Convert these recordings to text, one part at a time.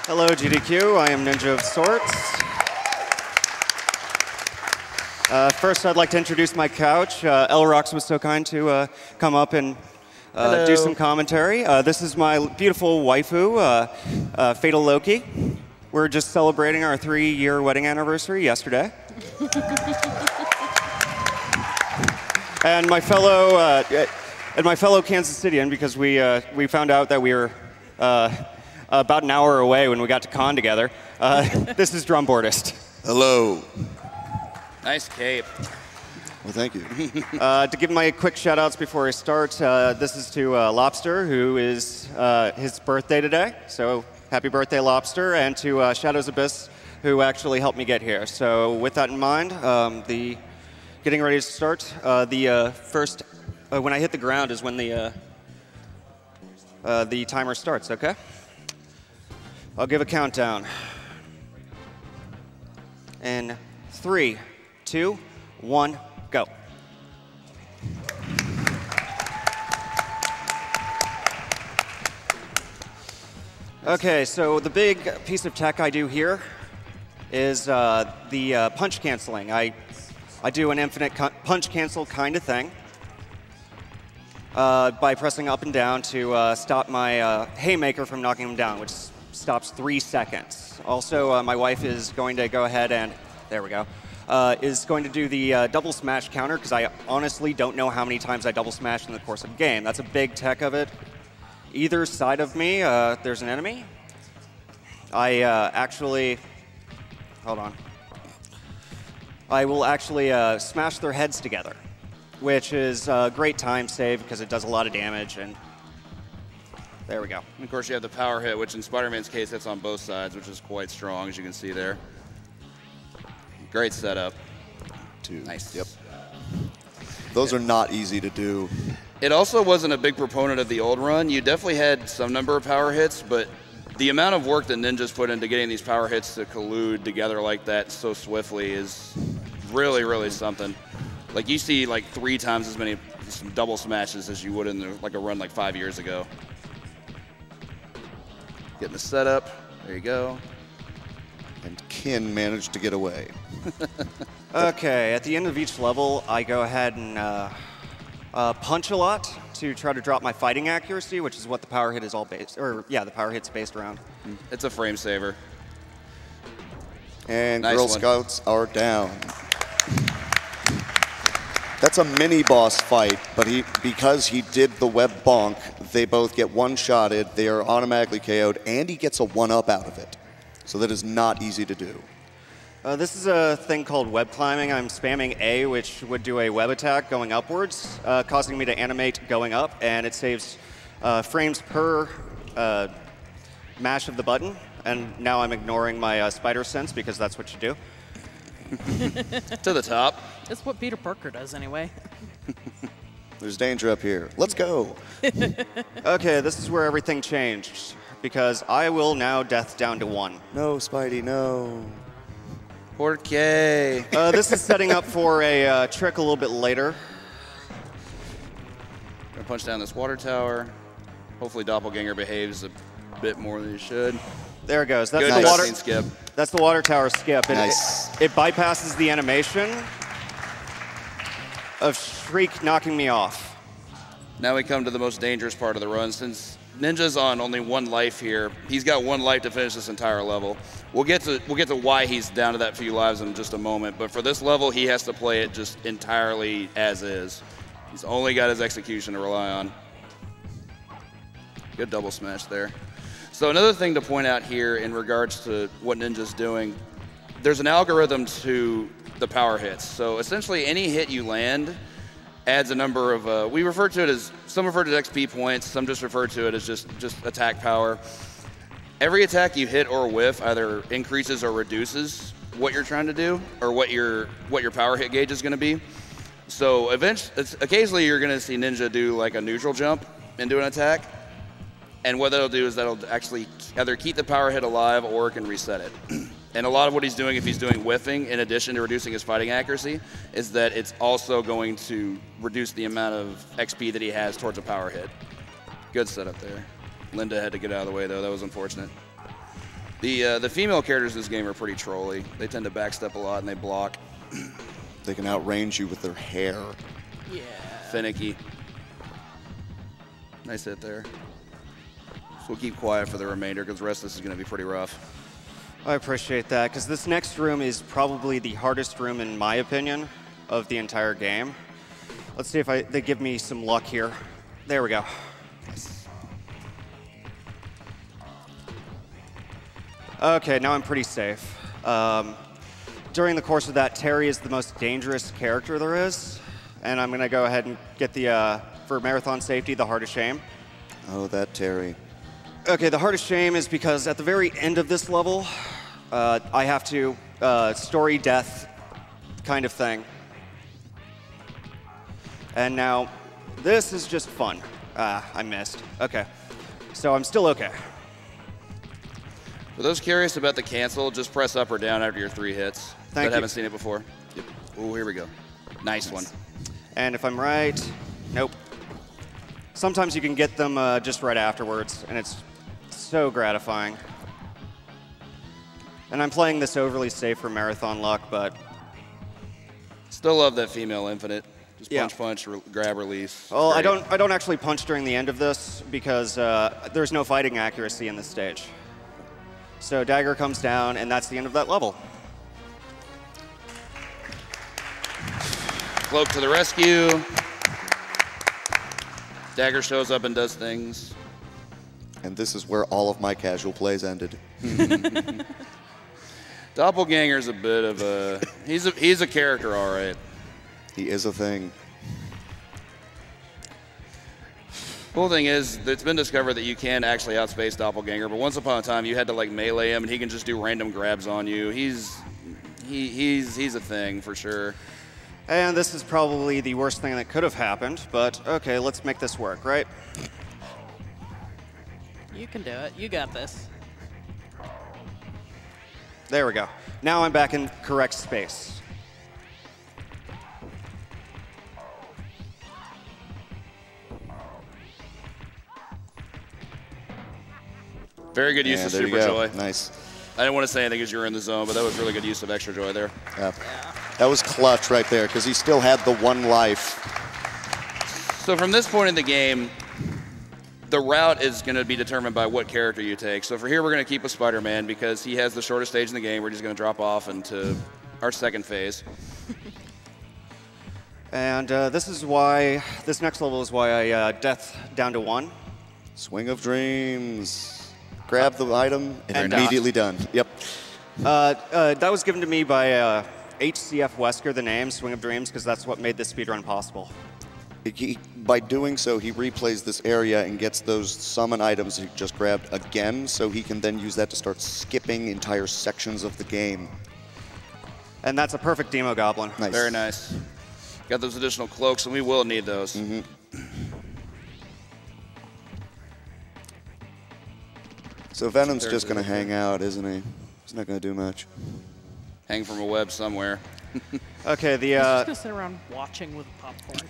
Hello, GDQ. I am Ninjaofsorts. First, I'd like to introduce my couch. Elrox was so kind to come up and do some commentary. This is my beautiful waifu, Fatal Loki. We're just celebrating our 3-year wedding anniversary yesterday. And my fellow Kansas Cityan, because we found out that we were about an hour away when we got to con together. This is Drumboardist. Hello. Nice cape. Well, thank you. To give my quick shout-outs before I start, this is to Lobster, who is his birthday today. So happy birthday, Lobster, and to Shadows Abyss, who actually helped me get here. So with that in mind, getting ready to start. The first, when I hit the ground is when the timer starts, okay? I'll give a countdown. In 3, 2, 1, go. Okay, so the big piece of tech I do here is the punch canceling. I do an infinite punch cancel kind of thing by pressing up and down to stop my haymaker from knocking him down, which stops 3 seconds. Also, my wife is going to go ahead and, there we go, is going to do the double smash counter, because I honestly don't know how many times I double smash in the course of a game. That's a big tech of it. Either side of me, there's an enemy. I will actually smash their heads together, which is a great time save because it does a lot of damage, and there we go. And of course, you have the power hit, which in Spider-Man's case, hits on both sides, which is quite strong, as you can see there. Great setup. Nice. Yep. Those are not easy to do. It also wasn't a big proponent of the old run. You definitely had some number of power hits, but the amount of work that Ninja's put into getting these power hits to collude together like that so swiftly is really, really something. Like, you see like 3 times as many double smashes as you would in a run like 5 years ago. Getting the setup. There you go. And Kin managed to get away. Okay, at the end of each level, I go ahead and punch a lot to try to drop my fighting accuracy, which is what the power hit is all based, or yeah, the power hit's based around. It's a frame saver. And Nice Girl one. Scouts are down. That's a mini boss fight, but because he did the web bonk, they both get one-shotted, they are automatically KO'd, and he gets a 1-up out of it. So that is not easy to do. This is a thing called web climbing. I'm spamming A, which would do a web attack going upwards, causing me to animate going up, and it saves frames per mash of the button. And now I'm ignoring my spider sense because that's what you do. To the top. That's what Peter Parker does anyway. There's danger up here. Let's go. Okay, this is where everything changed, because I will now death down to 1. No, Spidey, no. Porque. This is setting up for a trick a little bit later. Gonna punch down this water tower. Hopefully Doppelganger behaves a bit more than he should. There it goes. That's Good the water. cutscene skip. That's the water tower skip. And Nice. it bypasses the animation of Shriek knocking me off. Now we come to the most dangerous part of the run. Since Ninja's on only 1 life here, he's got 1 life to finish this entire level. We'll get to why he's down to that few lives in just a moment, but for this level, he has to play it just entirely as is. He's only got his execution to rely on. Good double smash there. So another thing to point out here in regards to what Ninja's doing, there's an algorithm to the power hits. So essentially any hit you land adds a number of, we refer to it as, some refer to it as XP points, some just refer to it as just attack power. Every attack you hit or whiff either increases or reduces what you're trying to do, or what your power hit gauge is going to be. So occasionally you're going to see Ninja do like a neutral jump into an attack, and what that'll do is that'll actually either keep the power hit alive or it can reset it. And a lot of what he's doing, if he's doing whiffing, in addition to reducing his fighting accuracy, is that it's also going to reduce the amount of XP that he has towards a power hit. Good setup there. Linda had to get out of the way, though. That was unfortunate. The female characters in this game are pretty trolly. They tend to backstep a lot and they block. They can outrange you with their hair. Yeah. Finicky. Nice hit there. So we'll keep quiet for the remainder because the rest of this is going to be pretty rough. I appreciate that, because this next room is probably the hardest room, in my opinion, of the entire game. Let's see if they give me some luck here. There we go. Okay, now I'm pretty safe. During the course of that, Terry is the most dangerous character there is, and I'm going to go ahead and get the, for marathon safety, the Heart of Shame. Oh, that Terry. Okay, the Heart of Shame is because at the very end of this level, I have to story death kind of thing. And now, this is just fun. I missed. Okay, so I'm still okay. For those curious about the cancel, just press up or down after your 3 hits. Thank you. Haven't seen it before. Yep. Oh, here we go. Nice one. And if I'm right, nope. Sometimes you can get them just right afterwards, and it's so gratifying. And I'm playing this overly safe for marathon luck, but... Still love that female infinite. Just Yeah. punch, grab, release. Well, Great. I don't actually punch during the end of this because there's no fighting accuracy in this stage. So dagger comes down, and that's the end of that level. Cloak to the rescue. Dagger shows up and does things. And this is where all of my casual plays ended. Doppelganger's a bit of a he's a character, all right. He is a thing. Cool thing is, it's been discovered that you can actually outspace Doppelganger, but once upon a time you had to like melee him, and he can just do random grabs on you. He's a thing for sure. And this is probably the worst thing that could have happened, but okay, let's make this work, right? You can do it. You got this. There we go. Now I'm back in correct space. Very good use Yeah, of there you Super go. Joy. Nice. I didn't want to say anything because you were in the zone, but that was really good use of Extra Joy there. Yeah. That was clutch right there, because he still had the 1 life. So from this point in the game, the route is going to be determined by what character you take. So for here, we're going to keep with Spider-Man because he has the shortest stage in the game. We're just going to drop off into our second phase. And this is why, this next level is why I death down to 1. Swing of Dreams. Grab the item and And immediately done. Yep. That was given to me by HCF Wesker, the name, Swing of Dreams, because that's what made this speedrun possible. By doing so, he replays this area and gets those summon items he just grabbed again, so he can then use that to start skipping entire sections of the game. And that's a perfect Demo Goblin. Nice. Very nice. Got those additional cloaks, and we will need those. So Venom's just going to hang out, isn't he? He's not going to do much. Hang from a web somewhere. Okay, Just gonna sit around watching with popcorn.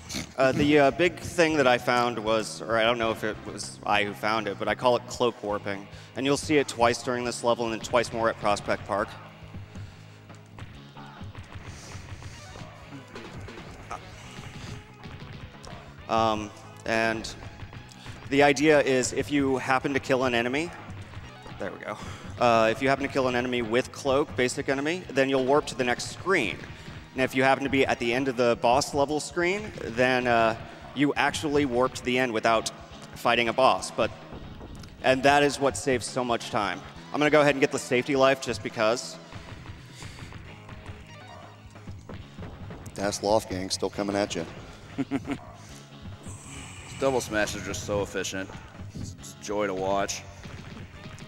the big thing that I found was, or I don't know if it was I who found it, but I call it Cloak Warping. And you'll see it twice during this level and then twice more at Prospect Park. And the idea is if you happen to kill an enemy, there we go. If you happen to kill an enemy with Cloak, basic enemy, then you'll warp to the next screen. And if you happen to be at the end of the boss level screen, then you actually warp to the end without fighting a boss. And that is what saves so much time. I'm going to go ahead and get the safety life just because. Das Loft Gang still coming at you. Double smash is just so efficient. It's a joy to watch.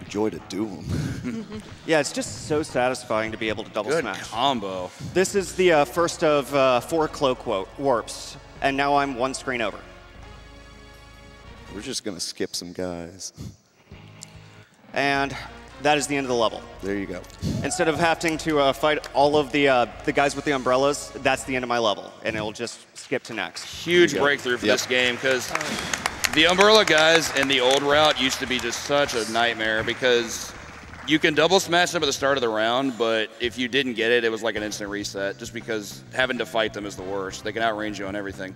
Joy to do them. Yeah, it's just so satisfying to be able to double Good smash. combo. This is the first of 4 Cloak Warps, and now I'm 1 screen over. We're just going to skip some guys. And that is the end of the level. There you go. Instead of having to fight all of the guys with the umbrellas, that's the end of my level, and it'll just skip to next. Huge breakthrough for this game because the Umbrella guys in the old route used to be just such a nightmare because You can double smash them at the start of the round, but if you didn't get it, it was like an instant reset, just because having to fight them is the worst. They can outrange you on everything.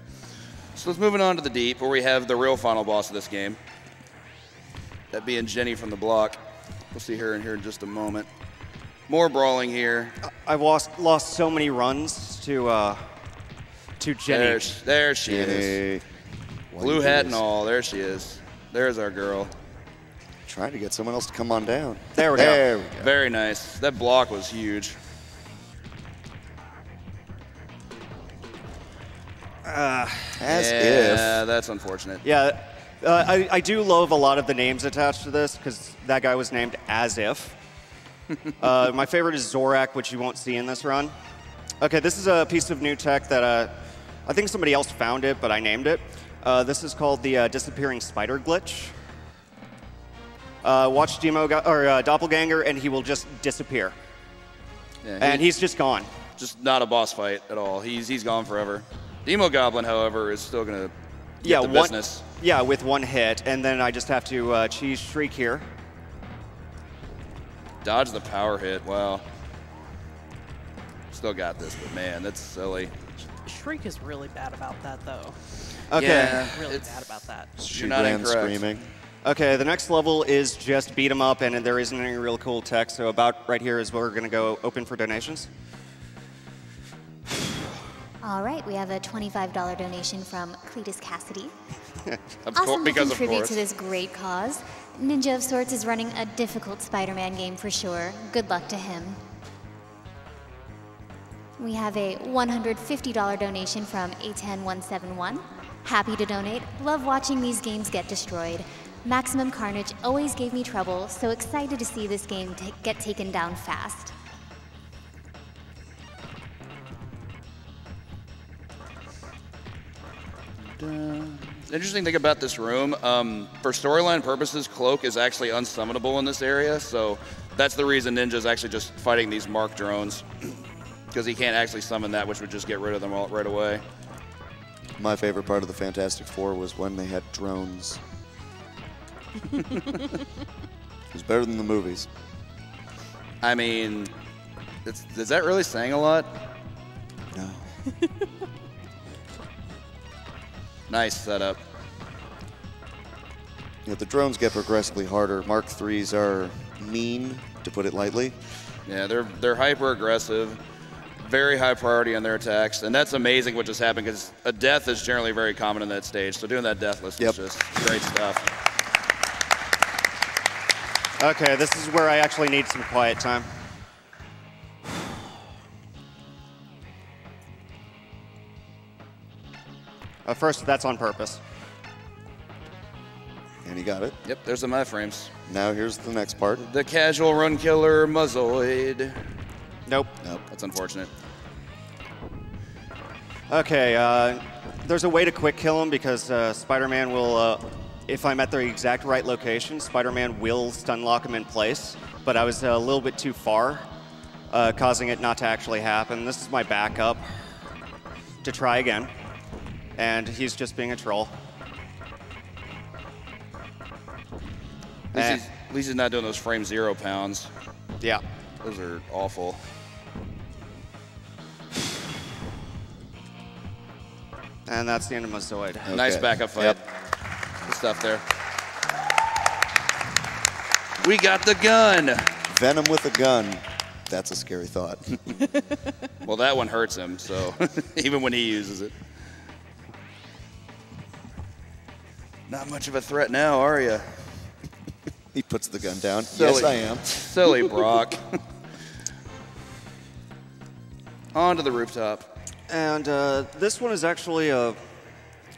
So let's move on to the deep, where we have the real final boss of this game. That being Jenny from the block. We'll see her in here in just a moment. More brawling here. I've lost so many runs to Jenny. There she is. Blue hat and all. There she is. There's our girl. Trying to get someone else to come on down. There we go. Very nice. That block was huge. As Yeah, if. that's unfortunate. Yeah, I do love a lot of the names attached to this because that guy was named As If. My favorite is Zorak, which you won't see in this run. Okay, this is a piece of new tech that I think somebody else found it, but I named it. This is called the Disappearing Spider Glitch. Watch Doppelganger, and he will just disappear. Yeah, And he's just gone. just not a boss fight at all. He's gone forever. Demo Goblin, however, is still going to get the business. Yeah, with one hit, and then I just have to cheese Shriek here. Dodge the power hit. Wow. Still got this, but man, that's silly. Shriek is really bad about that, though. Okay. Yeah, Really bad about that. She You're not ran incorrect. screaming. Okay, the next level is just beat 'em up, and there isn't any real cool tech, so about right here is where we're going to go open for donations. All right, we have a $25 donation from Cletus Cassidy. Of Awesome to because of contribute course. to this great cause. Ninja of Sorts is running a difficult Spider-Man game for sure. Good luck to him. We have a $150 donation from A10171. Happy to donate. Love watching these games get destroyed. Maximum Carnage always gave me trouble, so excited to see this game get taken down fast. Interesting thing about this room, for storyline purposes, Cloak is actually unsummonable in this area, so that's the reason Ninja's actually just fighting these Mark drones, because he can't actually summon that, which would just get rid of them all right away. My favorite part of the Fantastic Four was when they had drones. It was better than the movies. I mean, is that really saying a lot? No. Nice setup. Yeah, the drones get progressively harder. Mark IIIs are mean, to put it lightly. Yeah, they're hyper aggressive, very high priority on their attacks, and that's amazing what just happened because a death is generally very common in that stage. So doing that deathless is just great stuff. Okay, this is where I actually need some quiet time. First, that's on purpose. And he got it. Yep, there's the frames. Now here's the next part. The casual run killer Muzzoid. Nope. Nope. That's unfortunate. Okay, there's a way to quick kill him because Spider-Man will, if I'm at the exact right location, Spider-Man will stun lock him in place, but I was a little bit too far, causing it not to actually happen. This is my backup to try again, and he's just being a troll. At least he's not doing those frame 0 pounds. Yeah. Those are awful. And that's the end of my Zoid. Okay. Nice backup fight. Yep. Good stuff there. We got the gun. Venom with a gun. That's a scary thought. Well, that one hurts him, so even when he uses it. Not much of a threat now, are you? He puts the gun down. Silly. Yes, I am. Silly Brock. On to the rooftop. And this one is actually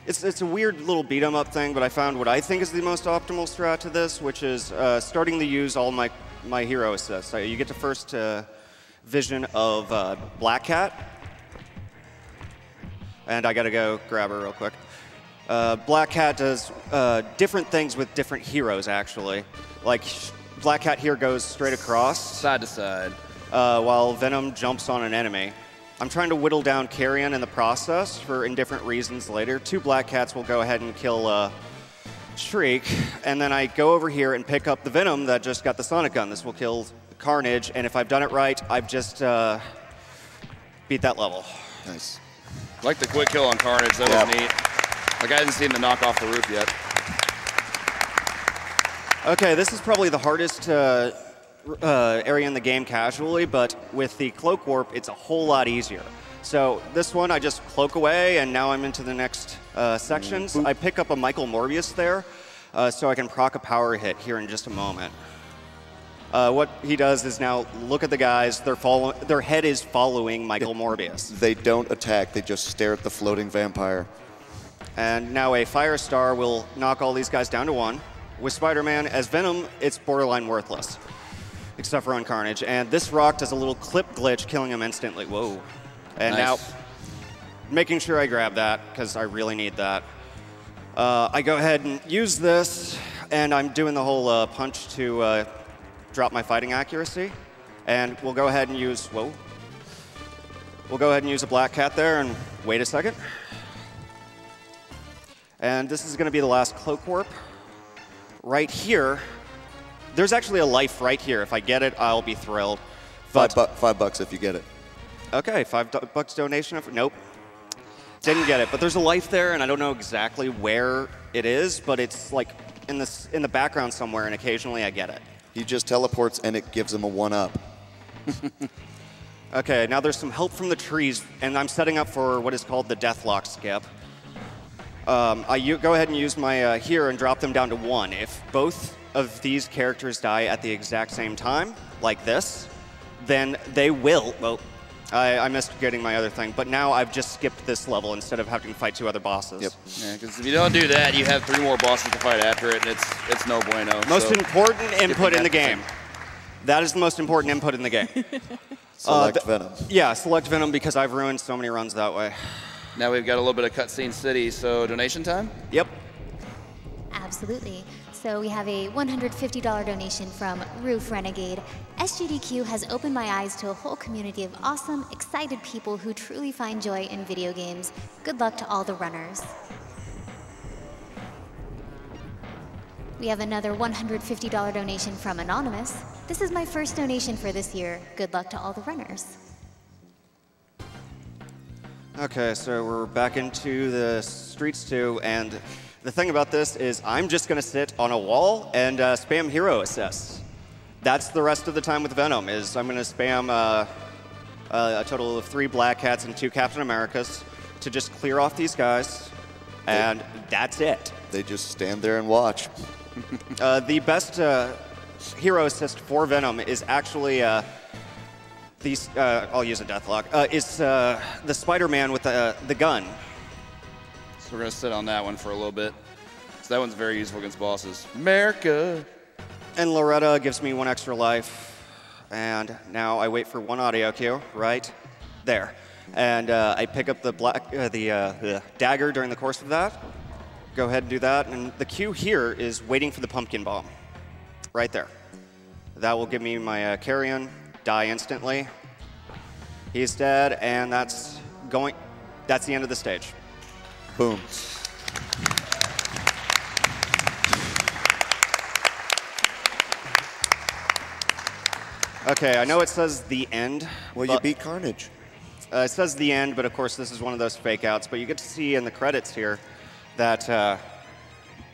it's a weird little beat 'em up thing, but I found what I think is the most optimal strat to this, which is starting to use all my hero assists. You get the first vision of Black Cat, and I gotta go grab her real quick. Black Cat does different things with different heroes, actually. Like, Black Cat here goes straight across. Side to side. While Venom jumps on an enemy. I'm trying to whittle down Carrion in the process for indifferent reasons later. 2 Black Cats will go ahead and kill Shriek, and then I go over here and pick up the Venom that just got the Sonic Gun. This will kill Carnage, and if I've done it right, I've just beat that level. Nice. I like the quick kill on Carnage. That was neat. Like, I hadn't seen the knock off the roof yet. Okay, this is probably the hardest area in the game casually, but with the Cloak Warp, it's a whole lot easier. So this one, I just cloak away, and now I'm into the next sections. I pick up a Michael Morbius there, so I can proc a power hit here in just a moment. What he does is now look at the guys. Their head is following Michael Morbius. They don't attack. They just stare at the floating vampire. And now a Firestar will knock all these guys down to 1. With Spider-Man as Venom, it's borderline worthless, except for on Carnage. And this rock does a little clip glitch, killing him instantly. Whoa. And now, making sure I grab that, because I really need that. I go ahead and use this, and I'm doing the whole punch to drop my fighting accuracy. And we'll go ahead and use, whoa. We'll go ahead and use a Black Cat there, and wait a second. And this is going to be the last Cloak Warp. Right here, there's actually a life right here. If I get it, I'll be thrilled. But $5 if you get it. Okay, $5 donation. Nope, didn't get it. But there's a life there, and I don't know exactly where it is, but it's like in the background somewhere, and occasionally I get it. He just teleports, and it gives him a 1-up. Okay, now there's some help from the trees, and I'm setting up for what is called the Deathlock skip. I go ahead and use my here and drop them down to 1. If both of these characters die at the exact same time, like this, then they will. Well, I missed getting my other thing, but now I've just skipped this level instead of having to fight 2 other bosses. Yep. Yeah, because if you don't do that, you have 3 more bosses to fight after it, and it's no bueno. Most important input in the game. That is the most important input in the game. Select Venom. Yeah, select Venom because I've ruined so many runs that way. Now we've got a little bit of Cutscene City, so donation time? Yep. Absolutely. So we have a $150 donation from Roof Renegade. SGDQ has opened my eyes to a whole community of awesome, excited people who truly find joy in video games. Good luck to all the runners. We have another $150 donation from Anonymous. This is my first donation for this year. Good luck to all the runners. Okay, so we're back into the streets too, and the thing about this is I'm just going to sit on a wall and spam hero assists. That's the rest of the time with Venom, is I'm going to spam a total of 3 Black Cats and 2 Captain Americas to just clear off these guys, and that's it. They just stand there and watch. The best hero assist for Venom is actually I'll use a Deathlock. Is the Spider-Man with the gun. So we're going to sit on that one for a little bit. So that one's very useful against bosses. America! And Loretta gives me 1 extra life. And now I wait for 1 audio cue, right there. And I pick up the dagger during the course of that. Go ahead and do that. And the cue here is waiting for the pumpkin bomb. Right there. That will give me my carrion. Die instantly. He's dead, and that's the end of the stage. Boom. Okay, I know it says the end. Well, you beat Carnage. It says the end, but of course this is one of those fake outs. But you get to see in the credits here that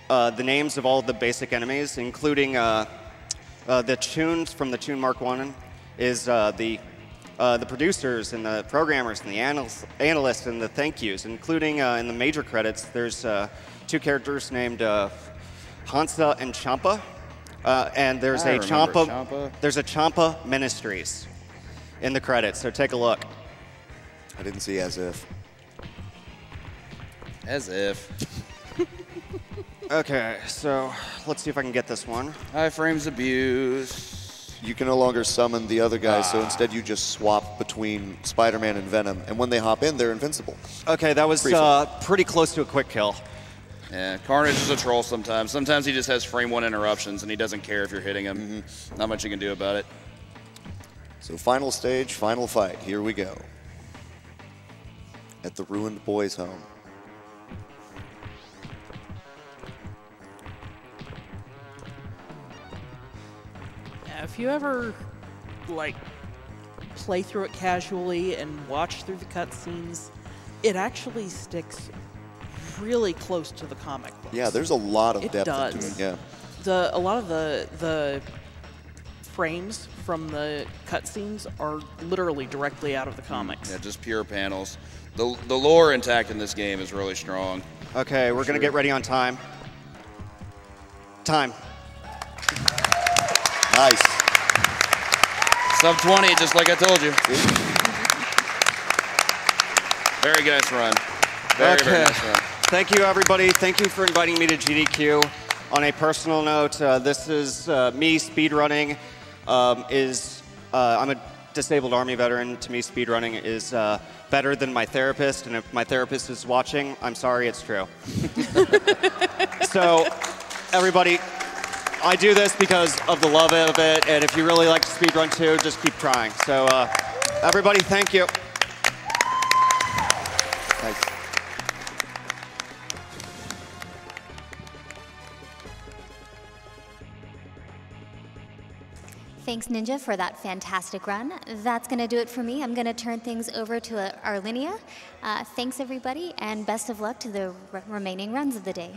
the names of all the basic enemies, including the tunes from the Tune Mark 1, is the producers and the programmers and the analysts and the thank yous, including in the major credits, there's 2 characters named Hansa and Champa, and there's a Champa Ministries in the credits. So take a look. I didn't see as if. As if. Okay, so let's see if I can get this one. High frames abuse. You can no longer summon the other guys, so instead you just swap between Spider-Man and Venom, and when they hop in, they're invincible. Okay, that was pretty close to a quick kill. Yeah, Carnage is a troll sometimes. Sometimes he just has frame 1 interruptions, and he doesn't care if you're hitting him. Not much you can do about it. So final stage, final fight. Here we go. At the ruined boys' home. Yeah, if you ever, like, play through it casually and watch through the cutscenes, it actually sticks really close to the comic books. Yeah, there's a lot of It depth does. into it. Yeah. A lot of the frames from the cutscenes are literally directly out of the comics. Yeah, just pure panels. The lore intact in this game is really strong. Okay, we're going to get ready on time. Time. Nice. Sub 20, just like I told you. Very nice run. Very nice run. Thank you, everybody. Thank you for inviting me to GDQ. On a personal note, this is me speedrunning. I'm a disabled Army veteran. To me, speedrunning is better than my therapist. And if my therapist is watching, I'm sorry, it's true. So, everybody, I do this because of the love of it. And if you really like to speedrun too, just keep trying. So, everybody, thank you. Nice. Thanks, Ninja, for that fantastic run. That's going to do it for me. I'm going to turn things over to Arlinia. Thanks, everybody, and best of luck to the remaining runs of the day.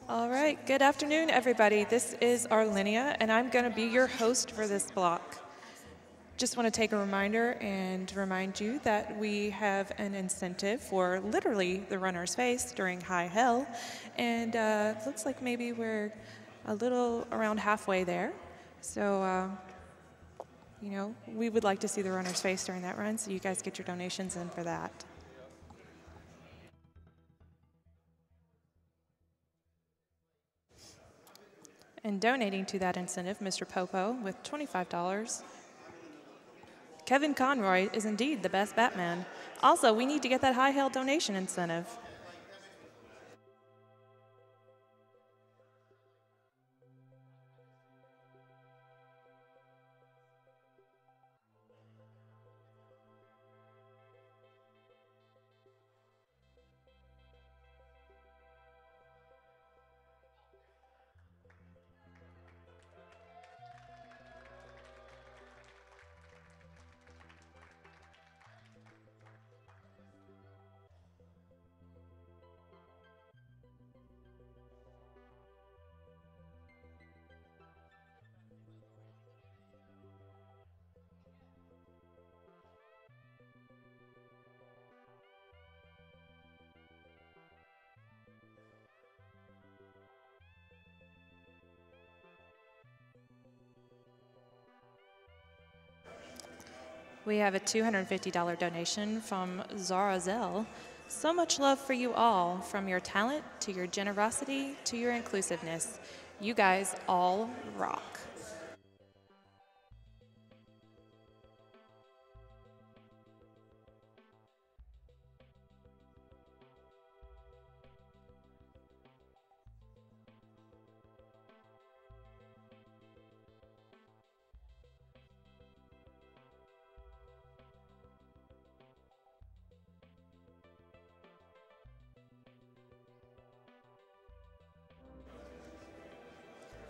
All right, good afternoon, everybody. This is Arlinia, and I'm going to be your host for this block. Just want to take a reminder and remind you that we have an incentive for literally the runner's face during High Hell, and looks like maybe we're a little around halfway there. So, you know, we would like to see the runner's face during that run, so you guys get your donations in for that. And donating to that incentive, Mr. Popo with $25. Kevin Conroy is indeed the best Batman. Also, we need to get that high hail donation incentive. We have a $250 donation from Zarazel. So much love for you all, from your talent to your generosity to your inclusiveness. You guys all rock.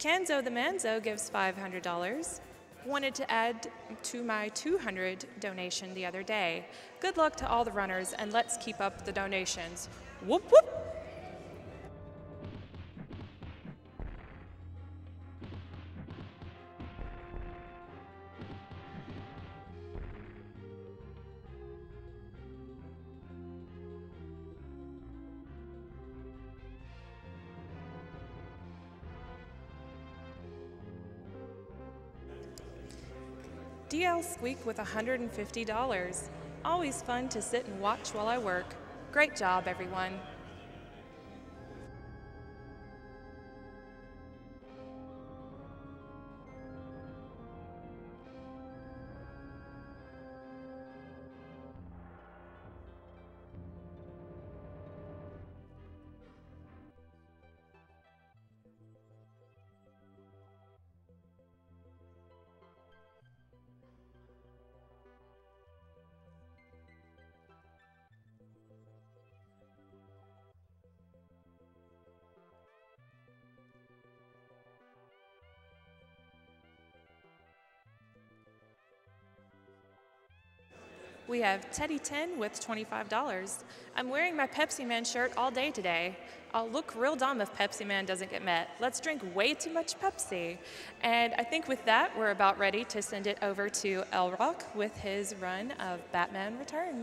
Kanzo the Manzo gives $500. Wanted to add to my $200 donation the other day. Good luck to all the runners, and let's keep up the donations. Whoop whoop! DL Squeak with $150. Always fun to sit and watch while I work. Great job, everyone. We have Teddy 10 with $25. I'm wearing my Pepsi Man shirt all day today. I'll look real dumb if Pepsi Man doesn't get met. Let's drink way too much Pepsi. And I think with that, we're about ready to send it over to El Rock with his run of Batman Returns.